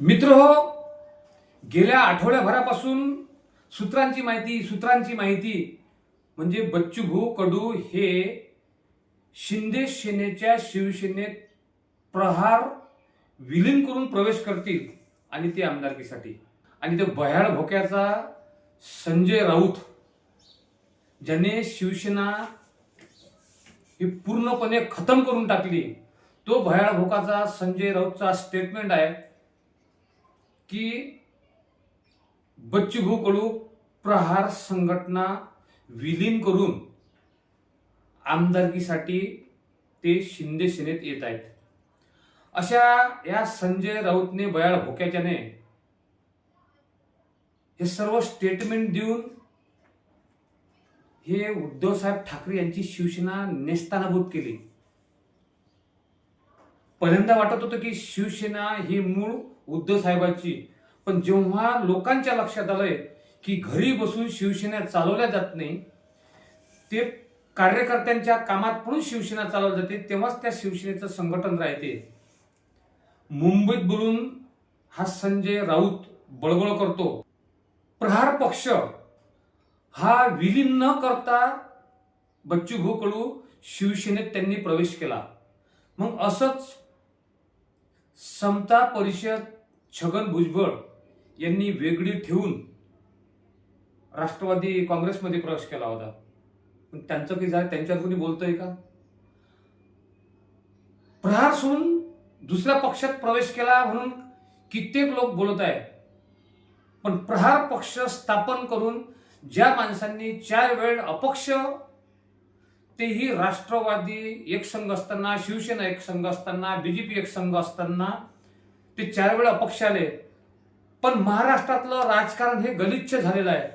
मित्रहो, गेल्या आठवड्याभरापासून सूत्रांची माहिती म्हणजे बच्चूभाऊ कडू हे शिंदे सेनेच्या शिवसेनेत प्रहार विलीन करून प्रवेश करतील आणि ते आमदारकीसाठी. आणि ते भयाळ भोक्याचा संजय राऊत ज्याने शिवसेना ही पूर्णपणे खतम करून टाकली, तो भयाळ भोकाचा संजय राऊतचा स्टेटमेंट आहे की बच्चूभाऊ कडू प्रहार संघटना विलीन करून आमदारकीसाठी ते शिंदे सेनेत येत आहेत. अशा या संजय राऊतने भयाळ भोक्याच्याने हे सर्व स्टेटमेंट देऊन हे उद्धव साहेब ठाकरे यांची शिवसेना नेस्तानाबूत केली. पहिल्यांदा वाटत होतं की शिवसेना ही मूळ उद्धव साहेबांची, पण जेव्हा लोकांच्या लक्षात आलंय की घरी बसून शिवसेना चालवल्या जात नाही, ते कार्यकर्त्यांच्या कामात पडून शिवसेना चालवली जाते, तेव्हाच त्या शिवसेनेचं संघटन राहते. मुंबईत बोलून हा संजय राऊत बळबळ करतो. प्रहार पक्ष हा विलीन न करता बच्चूभाऊ कडू शिवसेनेत त्यांनी प्रवेश केला. मग असंच समता परिषद छगन भुजबळ यांनी वेगळी ठेवून राष्ट्रवादी काँग्रेसमध्ये प्रवेश केला होता. पण त्यांचं काही झालं, त्यांच्यावर कोणी बोलतोय का? प्रहार सोडून दुसऱ्या पक्षात प्रवेश केला म्हणून कित्येक लोक बोलत आहेत. पण प्रहार पक्ष स्थापन करून ज्या माणसांनी 4 वेळ अपक्ष, तेही राष्ट्रवादी एक संघ असताना, शिवसेना एक संघ असताना, बीजेपी एक संघ असताना ते 4 वेळा अपक्ष आले. पण महाराष्ट्रातलं राजकारण हे गलिच्छ झालेलं आहे.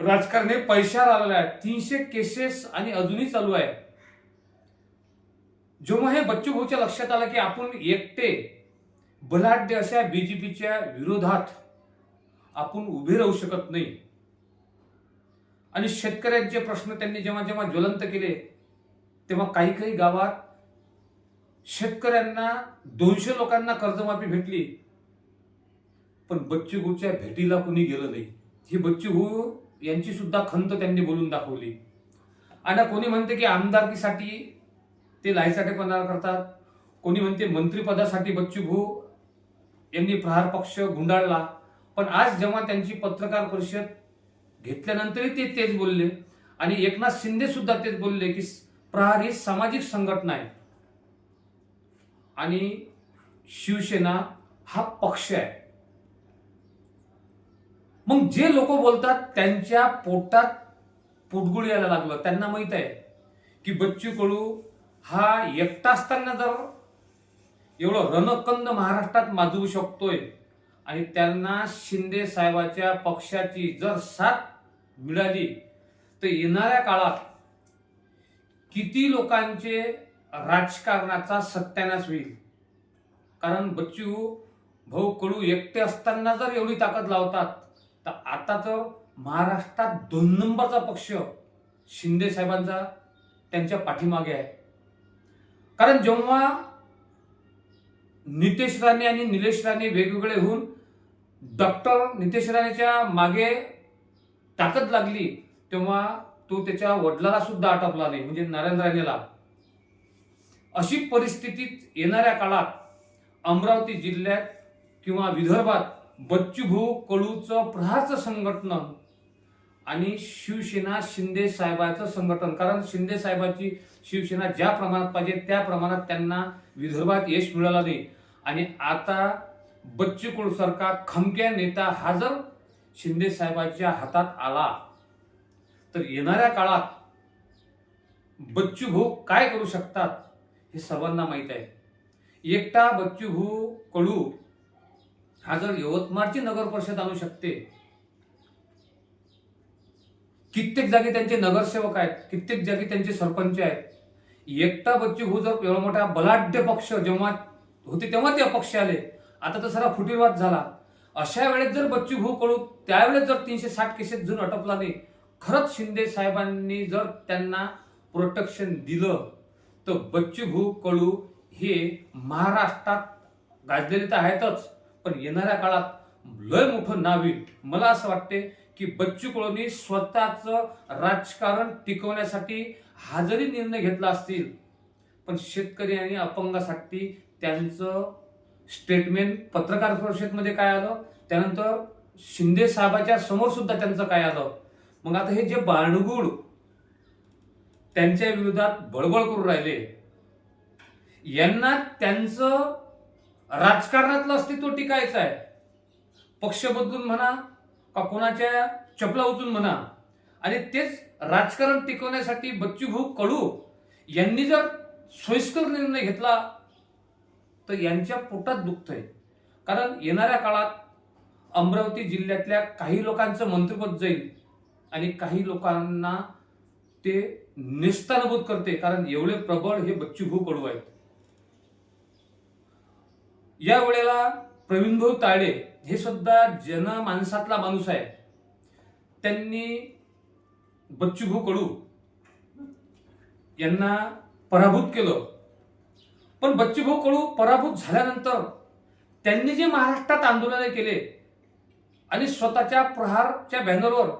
राजकारण हे पैशावर आलेलं आहे. 300 केसेस आणि अजूनही चालू आहे. जेव्हा हे बच्चूभाऊच्या लक्षात आलं की आपण एकटे बलाढ्य अशा बीजेपीच्या विरोधात आपण उभे राहू शकत नाही, आणि शेतकऱ्यांचे प्रश्न त्यांनी जेव्हा जेव्हा ज्वलंत केले, तेव्हा काही गावात शेतकऱ्यांना 200 लोकांना कर्जमाफी भेटली, पण बच्चूभाऊच्या भेटीला कोणी गेलं नाही. ही बच्चूभाऊ यांची सुद्धा खंत त्यांनी बोलून दाखवली. आणि कोणी म्हणते की आमदारकीसाठी ते लायसाटेपणा करतात, कोणी म्हणते मंत्रिपदासाठी बच्चूभाऊ यांनी प्रहार पक्ष गुंडाळला. पण आज जेव्हा त्यांची पत्रकार परिषद घेतल्यानंतरही ते तेच बोलले, आणि एकनाथ शिंदे सुद्धा तेच बोलले की प्रहार ही सामाजिक संघटना आहे आणि शिवसेना हा पक्ष आहे. मग जे लोक बोलतात त्यांच्या पोटात पोटगुळ यायला लागलं. त्यांना माहित आहे की बच्चू कडू हा एकटा असताना जर एवढं रणकंद महाराष्ट्रात माजवू शकतोय, आणि त्यांना शिंदे साहेबाच्या पक्षाची जर साथ मिळाली तर येणाऱ्या काळात किती लोकांचे राजकारणाचा सत्यानाश होईल. कारण बच्चू भाऊ कडू एकटे असताना जर एवढी ताकद लावतात, तर आता तर महाराष्ट्रात 2 नंबरचा पक्ष शिंदे साहेबांचा त्यांच्या पाठीमागे आहे. कारण जेव्हा नितेश राणे आणि निलेश राणे वेगवेगळे होऊन डॉक्टर नितेश राणेच्या मागे ताकद लागली, तेव्हा तो त्याच्या वडिलाला सुद्धा आटपला नाही, म्हणजे नारायण राणेला. अशी परिस्थितीत येणाऱ्या काळात अमरावती जिल्ह्यात किंवा विदर्भात बच्चूभाऊ कडूचं प्रहारचं संघटन आणि शिवसेना शिंदे साहेबांचं संघटन, कारण शिंदे साहेबांची शिवसेना ज्या प्रमाणात पाहिजे त्या प्रमाणात त्यांना विदर्भात यश मिळालं नाही. आणि आता बच्चू कडू सारखा खमक्या नेता हा जर शिंदे साहेबांच्या हातात आला, तर येणाऱ्या काळात बच्चूभाऊ काय करू शकतात हे सर्वांना माहित आहे. एकटा बच्चूभाऊ कडू हा जर यवतमाळची नगर परिषद आणू शकते, कित्येक जागी त्यांचे नगरसेवक आहेत, कित्येक जागी त्यांचे सरपंच आहेत. एकटा बच्चूभाऊ जर एवढा मोठा बलाढ्य पक्ष जेव्हा होते तेव्हा ते अपक्ष आले, आता तर सारा फुटीरवाद झाला. अशा वेळेस जर बच्चूभाऊ कडू त्यावेळेस जर 360 केसेस जर अटपला नाही, खरंच शिंदे साहेबांनी जर त्यांना प्रोटेक्शन दिलं, तर बच्चूभाऊ कडू हे महाराष्ट्रात गाजलेले तर आहेतच, पण येणाऱ्या काळात लय मोठं नाव येईल. मला असं वाटते की बच्चू कडूंनी स्वतःचं राजकारण टिकवण्यासाठी हा जरी निर्णय घेतला असतील, पण शेतकरी आणि अपंगासाठी त्यांचं स्टेटमेंट पत्रकार परिषदेमध्ये काय आलं, त्यानंतर शिंदे साहेबाच्या समोर सुद्धा त्यांचं काय आलं. मग आता हे जे बाणगुळ त्यांच्या विरोधात बळबळ करून राहिले, यांना त्यांचं राजकारणातलं अस्तित्व टिकायचं आहे. पक्ष बदलून म्हणा का कोणाच्या चपला उचलून म्हणा, आणि तेच राजकारण टिकवण्यासाठी बच्चूभाऊ कडू यांनी जर सोयीस्कर निर्णय घेतला तर यांच्या पोटात दुखतंय. कारण येणाऱ्या काळात अमरावती जिल्ह्यातल्या काही लोकांचं मंत्रिपद जाईल आणि काही लोकांना ते नेस्तानाबूत करते, कारण एवढे प्रबळ हे बच्चूभाऊ कडू आहेत. या वेळेला प्रवीणभाऊ तायडे हे सुद्धा जनमानसातला माणूस आहे. त्यांनी बच्चूभाऊ कडू यांना पराभूत केलं. पण बच्चूभाऊ कडू पराभूत झाल्यानंतर त्यांनी जे महाराष्ट्रात आंदोलन केले आणि स्वतःच्या प्रहारच्या बॅनरवर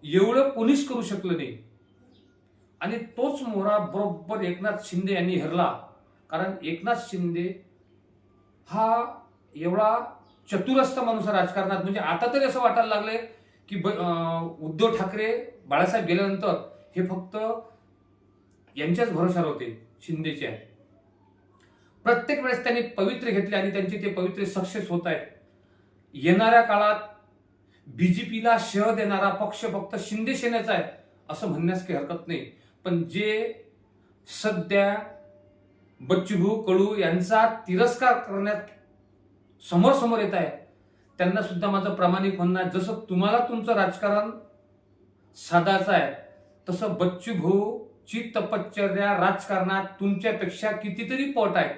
एवढं कोणीच करू शकलं नाही, आणि तोच मोहरा बरोबर एकनाथ शिंदे यांनी हेरला. कारण एकनाथ शिंदे हा एवढा चतुरस्थ माणूस राजकारणात, म्हणजे आता तरी असं वाटायला लागले की उद्धव ठाकरे बाळासाहेब गेल्यानंतर हे फक्त यांच्याच भरोशावर होते, शिंदेच्या. प्रत्येक वेळेस त्यांनी पवित्र घेतले आणि त्यांचे ते पवित्र सक्सेस होत आहेत. येणाऱ्या काळात बीजेपीला शह देणारा पक्ष फक्त शिंदे सेनेचा आहे असं म्हणण्यास काही हरकत नाही. पण जे सध्या बच्चूभाऊ कडू यांचा तिरस्कार करण्यात समोर समोर येत आहे, त्यांना सुद्धा माझं प्रामाणिक म्हणणं आहे, जसं तुम्हाला तुमचं राजकारण साधायचं आहे तसं बच्चूभाऊची तपश्चर्या राजकारणात तुमच्यापेक्षा कितीतरी पट आहेत.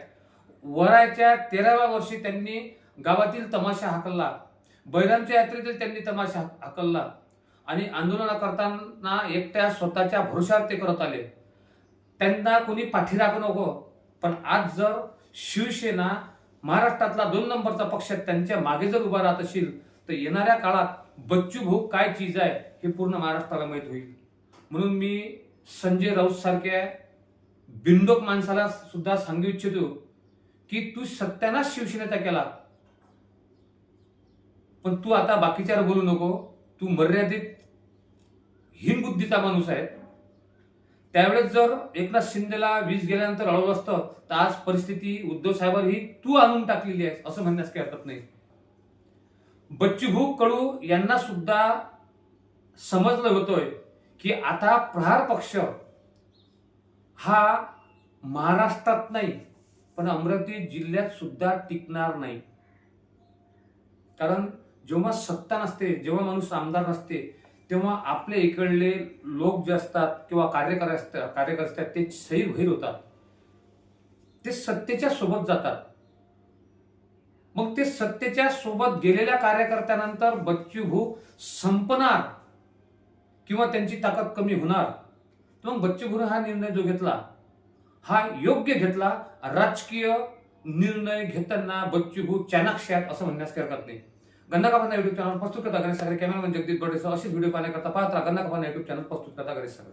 वराच्या 13व्या वर्षी त्यांनी गावातील तमाशा हाकलला, बैरामच्या यात्रेतील त्यांनी तमाशा हाकलला, आणि आंदोलन करताना एकट्या स्वतःच्या भरोशावर ते करत आले. त्यांना कोणी पाठीराखू नको. पण आज जर शिवसेना महाराष्ट्रातला 2 नंबरचा पक्ष त्यांच्या मागे जर उभा राहत असेल तर येणाऱ्या काळात बच्चूभाऊ काय चीज आहे हे पूर्ण महाराष्ट्राला माहीत होईल. म्हणून मी संजय राऊत सारख्या बिंडोक माणसाला सुद्धा सांगू इच्छितो की तू सत्यानाश शिवसेनेचा केला, पण तू आता बाकीच्यावर बोलू नको. तू मर्यादित हीन बुद्धीचा माणूस आहे. त्यावेळेस जर एकनाथ शिंदेला वीज गेल्यानंतर अडवलं असतं तर आज परिस्थिती उद्धव साहेबांवर ही तू आणून टाकलेली आहे असं म्हणण्यास काही हरकत नाही. बच्चूभाऊ कडू यांना सुद्धा समजलं होतोय की आता प्रहार पक्ष हा महाराष्ट्रात नाही पण अमरावती जिल्ह्यात सुद्धा टिकणार नाही. कारण जेव्हा सत्ता नसते, जेव्हा माणूस आमदार नसते, तेव्हा आपल्या इकडले लोक जे असतात किंवा कार्यकर्ते असतात ते सैरभैर होतात, ते सत्तेच्या सोबत जातात. मग ते सत्तेच्या सोबत गेलेल्या कार्यकर्त्यानंतर बच्चूभाऊ संपणार किंवा त्यांची ताकद कमी होणार. तर मग बच्चूभाऊ हा निर्णय जो घेतला हा योग्य घेतला. राजकीय निर्णय घेताना बच्चूभाऊ चाणाक्ष आहेत असं म्हणण्यास काही हरकत नाही. गंधा कापा युट्यूब चॅनल प्रस्तुत करता गणेश सागरे, कॅमेरामॅन जगदीश बर्डेसह असेच व्हिडिओ पाहण्याकरता पाहत राहा गंधा कापा युट्यूब चॅनल प्रस्तुत करता गणेश सागरे.